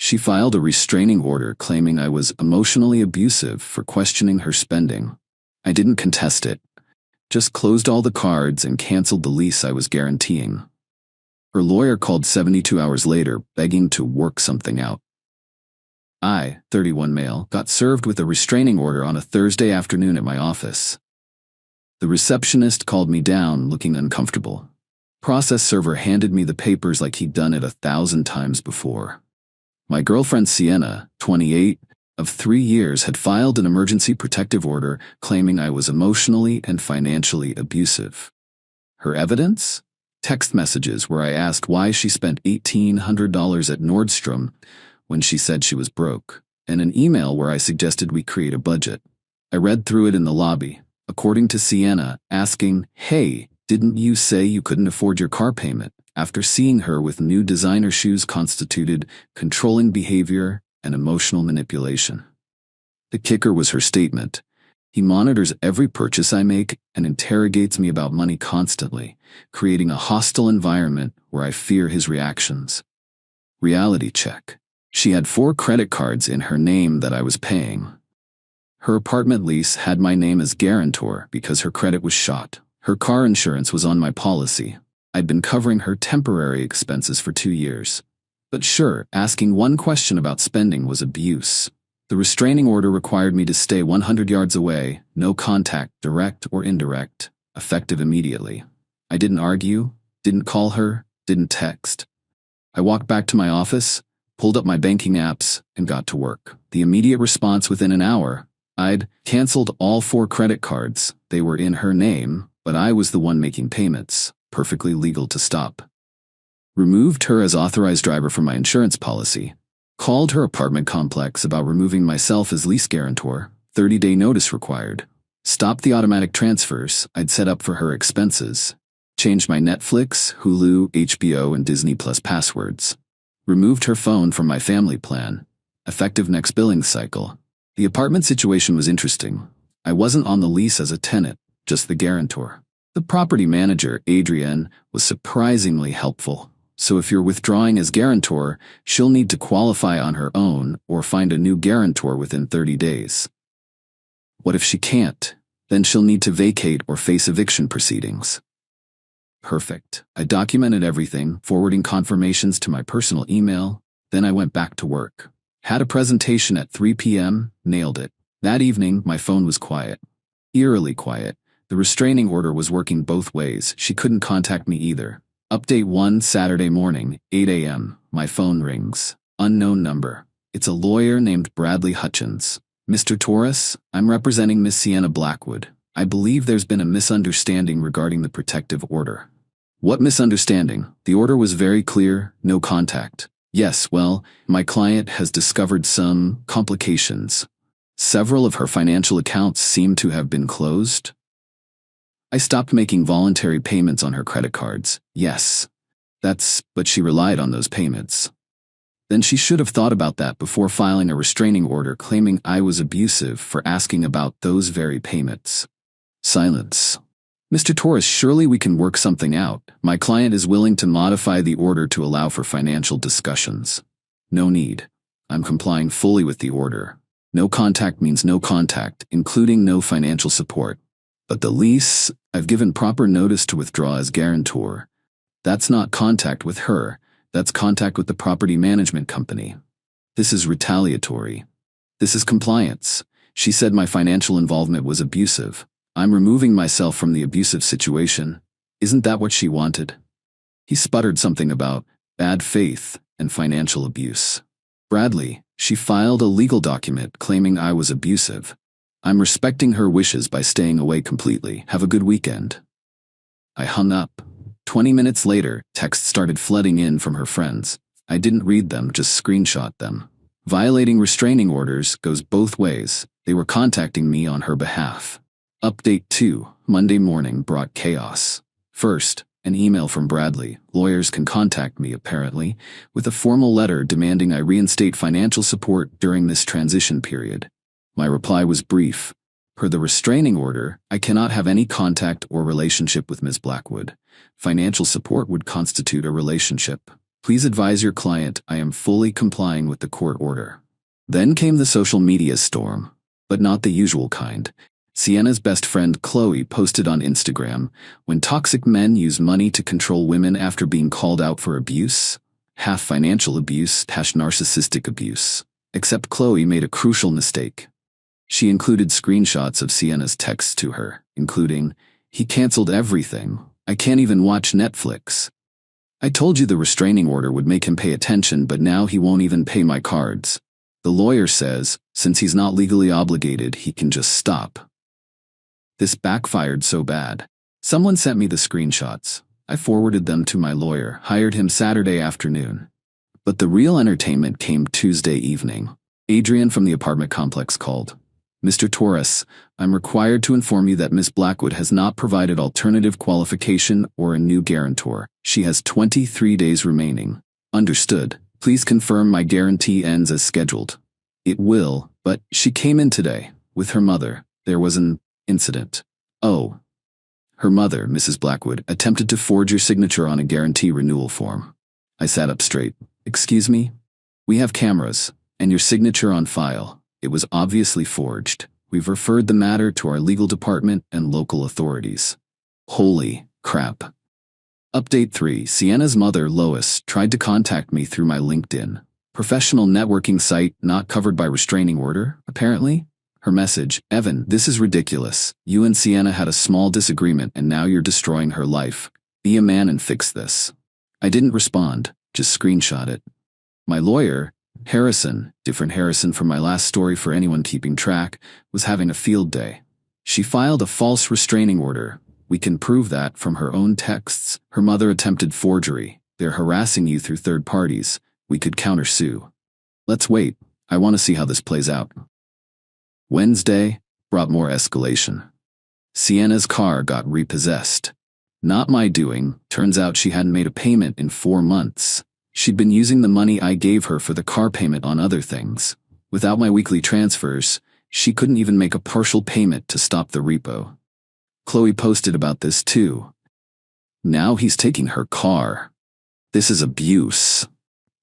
She filed a restraining order claiming I was emotionally abusive for questioning her spending. I didn't contest it, just closed all the cards and canceled the lease I was guaranteeing. Her lawyer called 72 hours later, begging to work something out. I, 31 male, got served with a restraining order on a Thursday afternoon at my office. The receptionist called me down, looking uncomfortable. Process server handed me the papers like he'd done it 1,000 times before. My girlfriend Sienna, 28, of 3 years, had filed an emergency protective order claiming I was emotionally and financially abusive. Her evidence? Text messages where I asked why she spent $1,800 at Nordstrom when she said she was broke, and an email where I suggested we create a budget. I read through it in the lobby, according to Sienna, asking, "Hey, didn't you say you couldn't afford your car payment?" After seeing her with new designer shoes constituted controlling behavior and emotional manipulation. The kicker was her statement. He monitors every purchase I make and interrogates me about money constantly, creating a hostile environment where I fear his reactions. Reality check. She had 4 credit cards in her name that I was paying. Her apartment lease had my name as guarantor because her credit was shot. Her car insurance was on my policy. I'd been covering her temporary expenses for 2 years. But sure, asking one question about spending was abuse. The restraining order required me to stay 100 yards away, no contact, direct or indirect, effective immediately. I didn't argue, didn't call her, didn't text. I walked back to my office, pulled up my banking apps, and got to work. The immediate response within an hour, I'd canceled all 4 credit cards. They were in her name, but I was the one making payments. Perfectly legal to stop. Removed her as authorized driver from my insurance policy. Called her apartment complex about removing myself as lease guarantor. 30-day notice required. Stopped the automatic transfers I'd set up for her expenses. Changed my Netflix, Hulu, HBO, and Disney Plus passwords. Removed her phone from my family plan. Effective next billing cycle. The apartment situation was interesting. I wasn't on the lease as a tenant, just the guarantor. The property manager, Adrienne, was surprisingly helpful. So if you're withdrawing as guarantor, she'll need to qualify on her own or find a new guarantor within 30 days. What if she can't? Then she'll need to vacate or face eviction proceedings. Perfect. I documented everything, forwarding confirmations to my personal email. Then I went back to work. Had a presentation at 3 p.m., nailed it. That evening, my phone was quiet. Eerily quiet. The restraining order was working both ways. She couldn't contact me either. Update 1 Saturday morning, 8 a.m. My phone rings. Unknown number. It's a lawyer named Bradley Hutchins. Mr. Torres, I'm representing Miss Sienna Blackwood. I believe there's been a misunderstanding regarding the protective order. What misunderstanding? The order was very clear, no contact. Yes, well, my client has discovered some complications. Several of her financial accounts seem to have been closed. I stopped making voluntary payments on her credit cards. Yes, but she relied on those payments. Then she should have thought about that before filing a restraining order claiming I was abusive for asking about those very payments. Silence. Mr. Torres, surely we can work something out. My client is willing to modify the order to allow for financial discussions. No need. I'm complying fully with the order. No contact means no contact, including no financial support. But the lease, I've given proper notice to withdraw as guarantor. That's not contact with her, that's contact with the property management company. This is retaliatory. This is compliance. She said my financial involvement was abusive. I'm removing myself from the abusive situation. Isn't that what she wanted? He sputtered something about bad faith and financial abuse. Bradley, she filed a legal document claiming I was abusive. I'm respecting her wishes by staying away completely. Have a good weekend. I hung up. 20 minutes later, texts started flooding in from her friends. I didn't read them, just screenshot them. Violating restraining orders goes both ways. They were contacting me on her behalf. Update 2, Monday morning brought chaos. First, an email from Bradley. Lawyers can contact me, apparently, with a formal letter demanding I reinstate financial support during this transition period. My reply was brief. Per the restraining order, I cannot have any contact or relationship with Ms. Blackwood. Financial support would constitute a relationship. Please advise your client I am fully complying with the court order. Then came the social media storm, but not the usual kind. Sienna's best friend Qley posted on Instagram, "When toxic men use money to control women after being called out for abuse, half financial abuse, narcissistic abuse." Except Qley made a crucial mistake. She included screenshots of Sienna's texts to her, including, "He canceled everything. I can't even watch Netflix. I told you the restraining order would make him pay attention, but now he won't even pay my cards. The lawyer says, since he's not legally obligated, he can just stop." This backfired so bad. Someone sent me the screenshots. I forwarded them to my lawyer, hired him Saturday afternoon. But the real entertainment came Tuesday evening. Adrian from the apartment complex called. "Mr. Torres, I'm required to inform you that Miss Blackwood has not provided alternative qualification or a new guarantor. She has 23 days remaining. Understood. Please confirm my guarantee ends as scheduled." It will, but she came in today, with her mother. There was an incident. Oh. Her mother, Mrs. Blackwood, attempted to forge your signature on a guarantee renewal form. I sat up straight. "Excuse me? We have cameras, and your signature on file. It was obviously forged. We've referred the matter to our legal department and local authorities." Holy crap. Update 3. Sienna's mother, Lois, tried to contact me through my LinkedIn professional networking site not covered by restraining order, apparently. Her message, "Evan, this is ridiculous. You and Sienna had a small disagreement and now you're destroying her life. Be a man and fix this." I didn't respond, just screenshot it. My lawyer, Harrison, different Harrison from my last story for anyone keeping track, was having a field day. She filed a false restraining order. We can prove that from her own texts. Her mother attempted forgery. They're harassing you through third parties. We could countersue. Let's wait. I want to see how this plays out. Wednesday brought more escalation. Sienna's car got repossessed. Not my doing. Turns out she hadn't made a payment in 4 months. She'd been using the money I gave her for the car payment on other things. Without my weekly transfers, she couldn't even make a partial payment to stop the repo. Qley posted about this too. Now he's taking her car. This is abuse.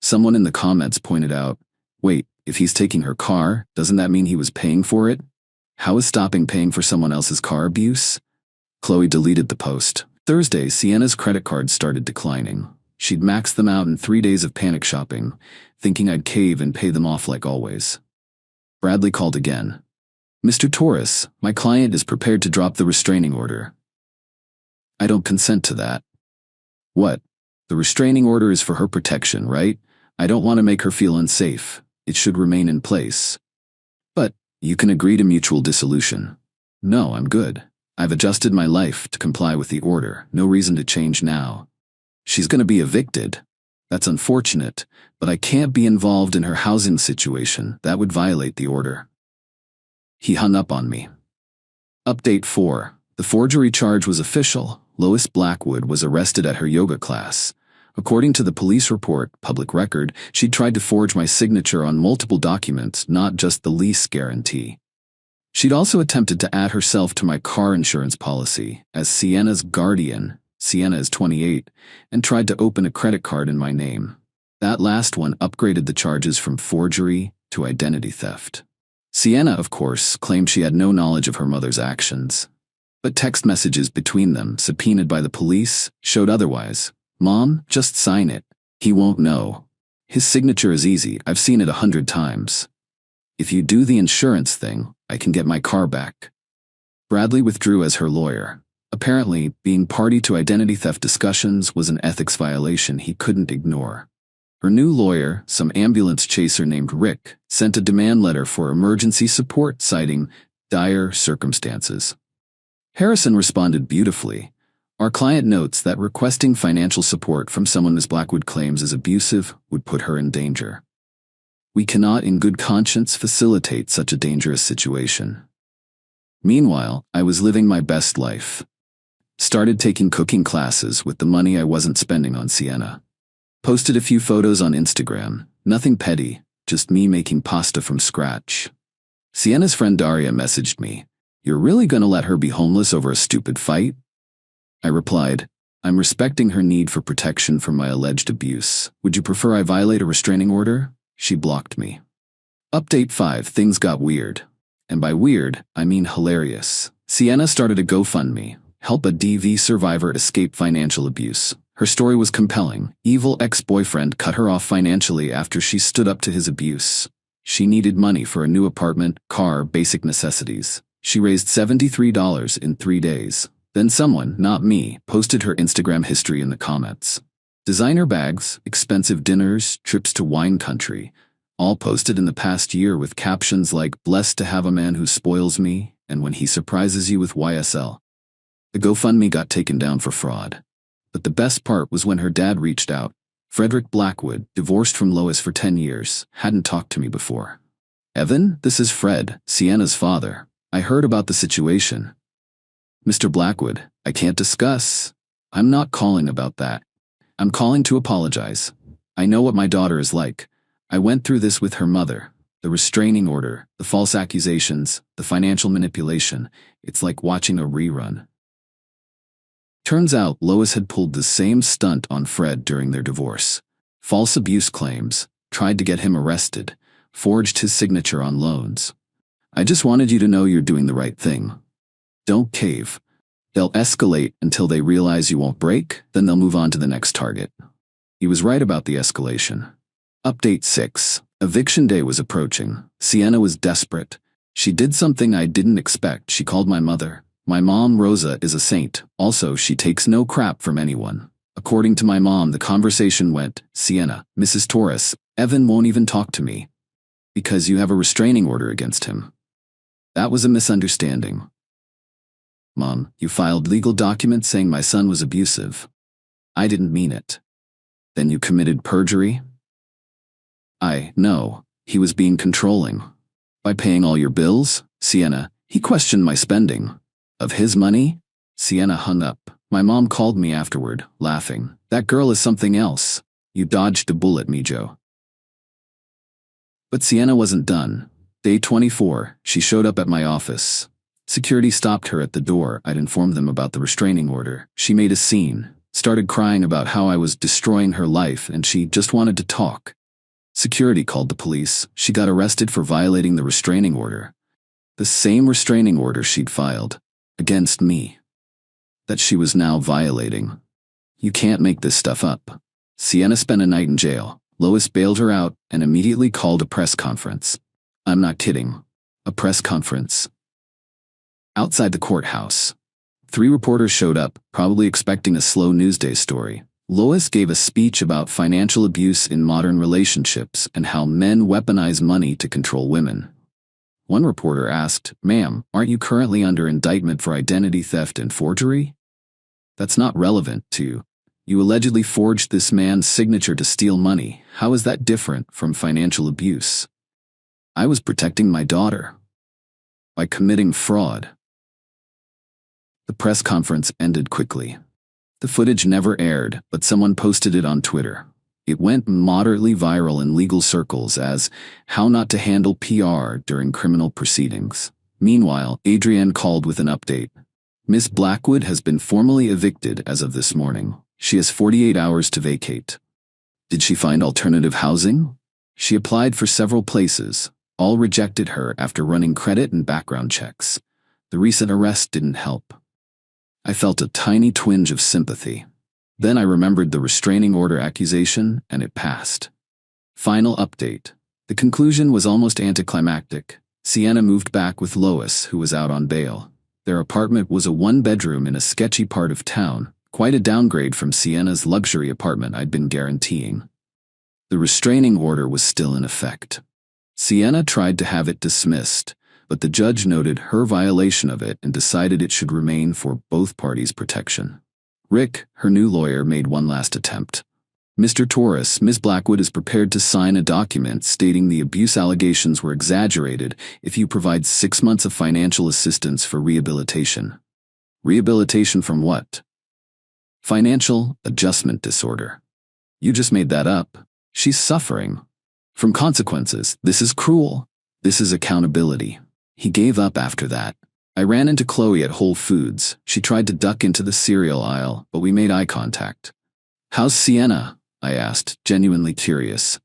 Someone in the comments pointed out, wait, if he's taking her car, doesn't that mean he was paying for it? How is stopping paying for someone else's car abuse? Qley deleted the post. Thursday, Sienna's credit cards started declining. She'd maxed them out in 3 days of panic shopping, thinking I'd cave and pay them off like always. Bradley called again. "Mr. Torres, my client is prepared to drop the restraining order." "I don't consent to that." "What? The restraining order is for her protection, right? I don't want to make her feel unsafe. It should remain in place." "But you can agree to mutual dissolution." "No, I'm good. I've adjusted my life to comply with the order. No reason to change now." "She's going to be evicted." "That's unfortunate, but I can't be involved in her housing situation. That would violate the order." He hung up on me. Update 4. The forgery charge was official. Lois Blackwood was arrested at her yoga class. According to the police report, public record, she'd tried to forge my signature on multiple documents, not just the lease guarantee. She'd also attempted to add herself to my car insurance policy as Sienna's guardian. Sienna is 28, and tried to open a credit card in my name. That last one upgraded the charges from forgery to identity theft. Sienna, of course, claimed she had no knowledge of her mother's actions. But text messages between them, subpoenaed by the police, showed otherwise. "Mom, just sign it. He won't know. His signature is easy. I've seen it 100 times. If you do the insurance thing, I can get my car back." Bradley withdrew as her lawyer. Apparently, being party to identity theft discussions was an ethics violation he couldn't ignore. Her new lawyer, some ambulance chaser named Rick, sent a demand letter for emergency support citing dire circumstances. Harrison responded beautifully. "Our client notes that requesting financial support from someone Ms. Blackwood claims is abusive would put her in danger. We cannot in good conscience facilitate such a dangerous situation." Meanwhile, I was living my best life. Started taking cooking classes with the money I wasn't spending on Sienna. Posted a few photos on Instagram, nothing petty, just me making pasta from scratch. Sienna's friend Daria messaged me, "You're really gonna let her be homeless over a stupid fight?" I replied, I'm respecting her need for protection from my alleged abuse. Would you prefer I violate a restraining order? She blocked me. Update 5. Things got weird. And by weird, I mean hilarious. Sienna started a GoFundMe. Help a DV survivor escape financial abuse. Her story was compelling. Evil ex-boyfriend cut her off financially after she stood up to his abuse. She needed money for a new apartment, car, basic necessities. She raised $73 in 3 days. Then someone, not me, posted her Instagram history in the comments. Designer bags, expensive dinners, trips to wine country, all posted in the past year with captions like, "Blessed to have a man who spoils me, and when he surprises you with YSL." The GoFundMe got taken down for fraud. But the best part was when her dad reached out. Frederick Blackwood, divorced from Lois for 10 years, hadn't talked to me before. "Evan, this is Fred, Sienna's father. I heard about the situation." "Mr. Blackwood, I can't discuss. I'm not calling about that. I'm calling to apologize. I know what my daughter is like. I went through this with her mother. The restraining order, the false accusations, the financial manipulation. It's like watching a rerun." Turns out Lois had pulled the same stunt on Fred during their divorce. False abuse claims, tried to get him arrested, forged his signature on loans. "I just wanted you to know you're doing the right thing. Don't cave. They'll escalate until they realize you won't break, then they'll move on to the next target." He was right about the escalation. Update 6. Eviction day was approaching. Sienna was desperate. She did something I didn't expect. She called my mother. My mom, Rosa, is a saint. Also, she takes no crap from anyone. According to my mom, the conversation went, "Sienna, Mrs. Torres, Evan won't even talk to me. Because you have a restraining order against him." That was a misunderstanding. "Mom, you filed legal documents saying my son was abusive." "I didn't mean it." "Then you committed perjury?" No, he was being controlling. "By paying all your bills?" "Sienna, he questioned my spending." "Of his money?" Sienna hung up. My mom called me afterward, laughing. "That girl is something else. You dodged a bullet, Mijo." But Sienna wasn't done. Day 24, she showed up at my office. Security stopped her at the door. I'd informed them about the restraining order. She made a scene, started crying about how I was destroying her life and she just wanted to talk. Security called the police. She got arrested for violating the restraining order. The same restraining order she'd filed against me, that she was now violating. You can't make this stuff up. Sienna spent a night in jail. Lois bailed her out and immediately called a press conference. I'm not kidding. A press conference. Outside the courthouse. 3 reporters showed up, probably expecting a slow Newsday story. Lois gave a speech about financial abuse in modern relationships and how men weaponize money to control women. One reporter asked, "Ma'am, aren't you currently under indictment for identity theft and forgery? That's not relevant to you. You allegedly forged this man's signature to steal money. How is that different from financial abuse?" "I was protecting my daughter by committing fraud." The press conference ended quickly. The footage never aired, but someone posted it on Twitter. It went moderately viral in legal circles as how not to handle PR during criminal proceedings. Meanwhile, Adrienne called with an update. Miss Blackwood has been formally evicted as of this morning. She has 48 hours to vacate. Did she find alternative housing? She applied for several places. All rejected her after running credit and background checks. The recent arrest didn't help. I felt a tiny twinge of sympathy. Then I remembered the restraining order accusation, and it passed. Final update. The conclusion was almost anticlimactic. Sienna moved back with Lois, who was out on bail. Their apartment was a 1-bedroom in a sketchy part of town, quite a downgrade from Sienna's luxury apartment I'd been guaranteeing. The restraining order was still in effect. Sienna tried to have it dismissed, but the judge noted her violation of it and decided it should remain for both parties' protection. Rick, her new lawyer, made one last attempt. "Mr. Torres, Ms. Blackwood is prepared to sign a document stating the abuse allegations were exaggerated if you provide 6 months of financial assistance for rehabilitation." Rehabilitation from what? Financial adjustment disorder. You just made that up. She's suffering from consequences. This is cruel. This is accountability. He gave up after that. I ran into Qley at Whole Foods. She tried to duck into the cereal aisle, but we made eye contact. "How's Sienna?" I asked, genuinely curious.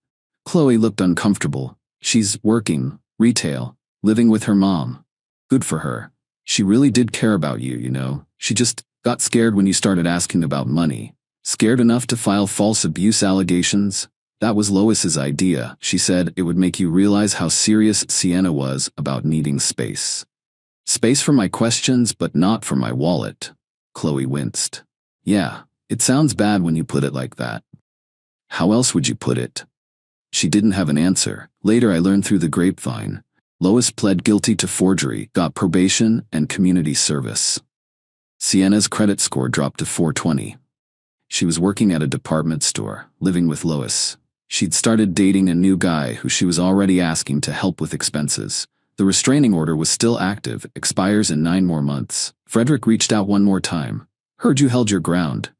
Qley looked uncomfortable. "She's working, retail, living with her mom." "Good for her. She really did care about you, you know. She just got scared when you started asking about money. Scared enough to file false abuse allegations? That was Lois's idea. She said it would make you realize how serious Sienna was about needing space. Space for my questions, but not for my wallet." Qley winced. "Yeah, it sounds bad when you put it like that. How else would you put it?" She didn't have an answer. Later I learned through the grapevine. Lois pled guilty to forgery, got probation, and community service. Sienna's credit score dropped to 420. She was working at a department store, living with Lois. She'd started dating a new guy who she was already asking to help with expenses. The restraining order was still active, expires in 9 more months. Frederick reached out one more time. "Heard you held your ground.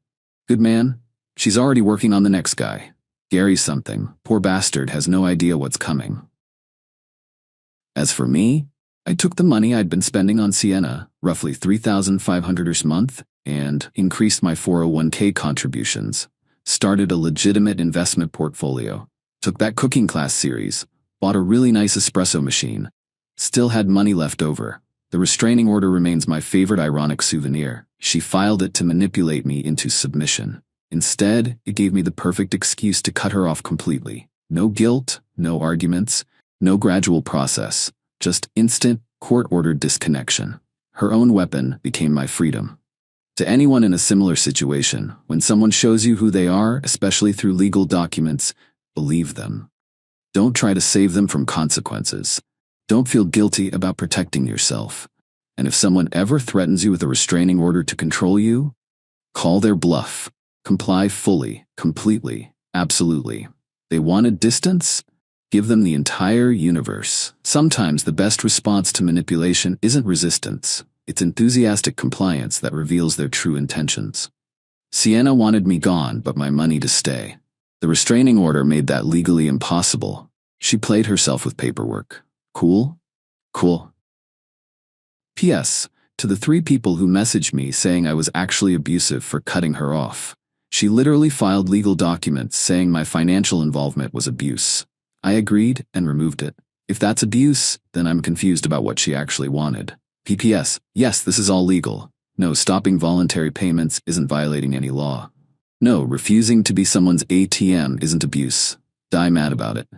Good man. She's already working on the next guy. Gary's something. Poor bastard has no idea what's coming." As for me, I took the money I'd been spending on Sienna, roughly $3,500 a month, and increased my 401k contributions, started a legitimate investment portfolio, took that cooking class series, bought a really nice espresso machine, still had money left over. The restraining order remains my favorite ironic souvenir. She filed it to manipulate me into submission. Instead, it gave me the perfect excuse to cut her off completely. No guilt, no arguments, no gradual process, just instant, court-ordered disconnection. Her own weapon became my freedom. To anyone in a similar situation, when someone shows you who they are, especially through legal documents, believe them. Don't try to save them from consequences. Don't feel guilty about protecting yourself. And if someone ever threatens you with a restraining order to control you, call their bluff. Comply fully, completely, absolutely. They wanted distance? Give them the entire universe. Sometimes the best response to manipulation isn't resistance. It's enthusiastic compliance that reveals their true intentions. Sienna wanted me gone, but my money to stay. The restraining order made that legally impossible. She played herself with paperwork. Cool? Cool. P.S. To the 3 people who messaged me saying I was actually abusive for cutting her off. She literally filed legal documents saying my financial involvement was abuse. I agreed and removed it. If that's abuse, then I'm confused about what she actually wanted. P.P.S. Yes, this is all legal. No, stopping voluntary payments isn't violating any law. No, refusing to be someone's ATM isn't abuse. Die mad about it.